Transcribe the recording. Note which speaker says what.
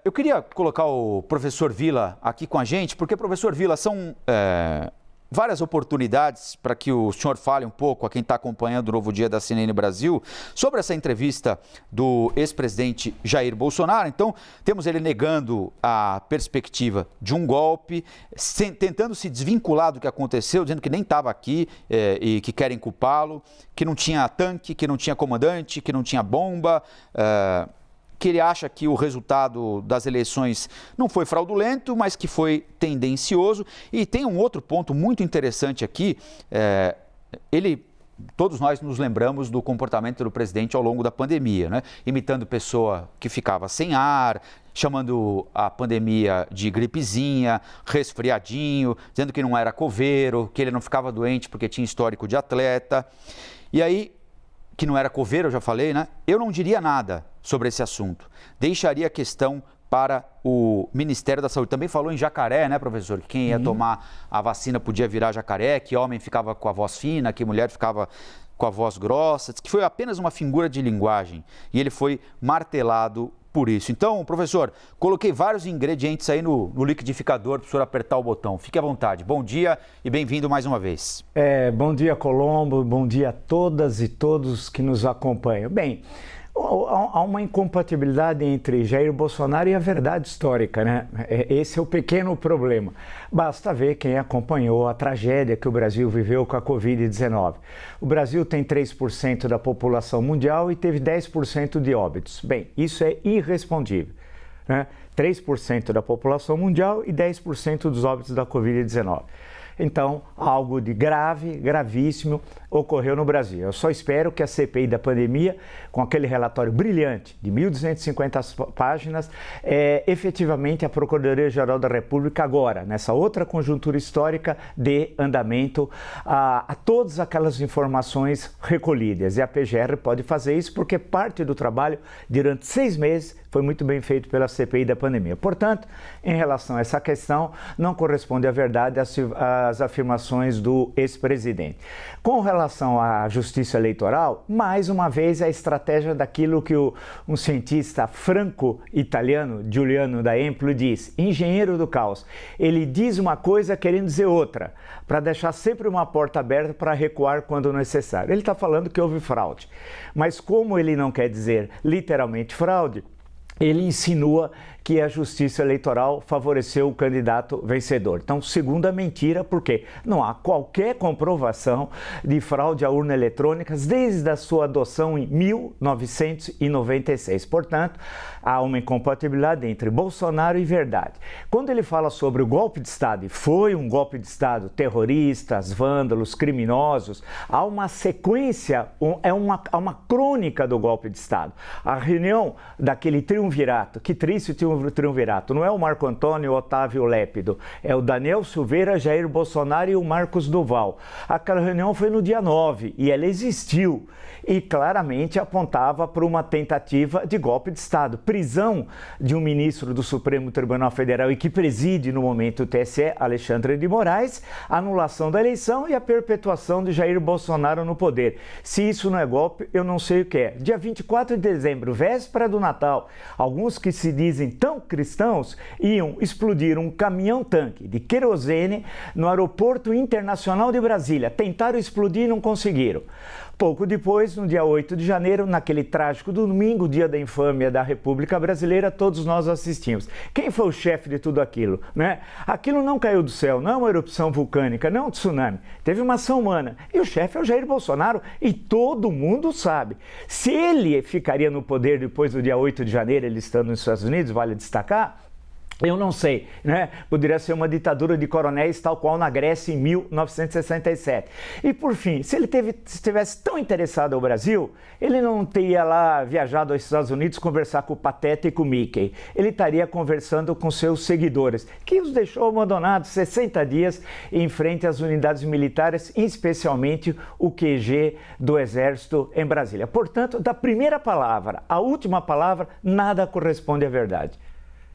Speaker 1: Eu queria colocar o professor Vila aqui com a gente, porque, professor Vila, são várias oportunidades para que o senhor fale um pouco a quem está acompanhando o Novo Dia da CNN Brasil sobre essa entrevista do ex-presidente Jair Bolsonaro. Então, temos ele negando a perspectiva de um golpe, tentando se desvincular do que aconteceu, dizendo que nem estava aqui e que querem culpá-lo, que não tinha tanque, que não tinha comandante, que não tinha bomba, que ele acha que o resultado das eleições não foi fraudulento, mas que foi tendencioso. E tem um outro ponto muito interessante aqui, todos nós nos lembramos do comportamento do presidente ao longo da pandemia, né? Imitando pessoa que ficava sem ar, chamando a pandemia de gripezinha, resfriadinho, dizendo que não era coveiro, que ele não ficava doente porque tinha histórico de atleta. E aí, que não era coveiro, eu já falei, né? Eu não diria nada sobre esse assunto. Deixaria a questão para o Ministério da Saúde. Também falou em jacaré, né, professor? Que quem ia tomar a vacina podia virar jacaré, que homem ficava com a voz fina, que mulher ficava com a voz grossa, que foi apenas uma figura de linguagem. E ele foi martelado por isso. Então, professor, coloquei vários ingredientes aí no liquidificador para o senhor apertar o botão. Fique à vontade. Bom dia e bem-vindo mais uma vez.
Speaker 2: Bom dia, Colombo. Bom dia a todas e todos que nos acompanham. Bem, há uma incompatibilidade entre Jair Bolsonaro e a verdade histórica, né? Esse é o pequeno problema. Basta ver quem acompanhou a tragédia que o Brasil viveu com a Covid-19. O Brasil tem 3% da população mundial e teve 10% de óbitos. Bem, isso é irrespondível, né? 3% da população mundial e 10% dos óbitos da Covid-19. Então, algo de grave, gravíssimo ocorreu no Brasil. Eu só espero que a CPI da pandemia, com aquele relatório brilhante de 1.250 páginas, efetivamente a Procuradoria-Geral da República agora, nessa outra conjuntura histórica, dê andamento a todas aquelas informações recolhidas. E a PGR pode fazer isso porque parte do trabalho, durante 6 meses, foi muito bem feito pela CPI da pandemia. Portanto, em relação a essa questão, não corresponde à verdade as afirmações do ex-presidente. Com relação à justiça eleitoral, mais uma vez a estratégia daquilo que um cientista franco-italiano, Giuliano da Empoli, diz, engenheiro do caos. Ele diz uma coisa querendo dizer outra, para deixar sempre uma porta aberta para recuar quando necessário. Ele está falando que houve fraude, mas como ele não quer dizer literalmente fraude, ele insinua que a justiça eleitoral favoreceu o candidato vencedor. Então, segunda mentira, porque não há qualquer comprovação de fraude à urna eletrônica desde a sua adoção em 1996. Portanto, há uma incompatibilidade entre Bolsonaro e verdade. Quando ele fala sobre o golpe de Estado, e foi um golpe de Estado, terroristas, vândalos, criminosos, há uma sequência, há uma crônica do golpe de Estado. A reunião daquele triunvirato, que triste triunvirato, não é o Marco Antônio e o Otávio Lépido, é o Daniel Silveira, Jair Bolsonaro e o Marcos Duval. Aquela reunião foi no dia 9 e ela existiu e claramente apontava para uma tentativa de golpe de Estado. Prisão de um ministro do Supremo Tribunal Federal e que preside no momento o TSE, Alexandre de Moraes, anulação da eleição e a perpetuação de Jair Bolsonaro no poder. Se isso não é golpe, eu não sei o que é. Dia 24 de dezembro, véspera do Natal, alguns que se dizem tão cristãos iam explodir um caminhão-tanque de querosene no Aeroporto Internacional de Brasília. Tentaram explodir e não conseguiram. Pouco depois, no dia 8 de janeiro, naquele trágico domingo, dia da infâmia da República Brasileira, todos nós assistimos. Quem foi o chefe de tudo aquilo, né? Aquilo não caiu do céu, não é uma erupção vulcânica, não é um tsunami. Teve uma ação humana. E o chefe é o Jair Bolsonaro e todo mundo sabe. Se ele ficaria no poder depois do dia 8 de janeiro, ele estando nos Estados Unidos, vale destacar, eu não sei, né? Poderia ser uma ditadura de coronéis tal qual na Grécia em 1967. E por fim, se ele estivesse tão interessado ao Brasil, ele não teria lá viajado aos Estados Unidos conversar com o Pateta e com o Mickey. Ele estaria conversando com seus seguidores, que os deixou abandonados 60 dias em frente às unidades militares, especialmente o QG do Exército em Brasília. Portanto, da primeira palavra à última palavra, nada corresponde à verdade.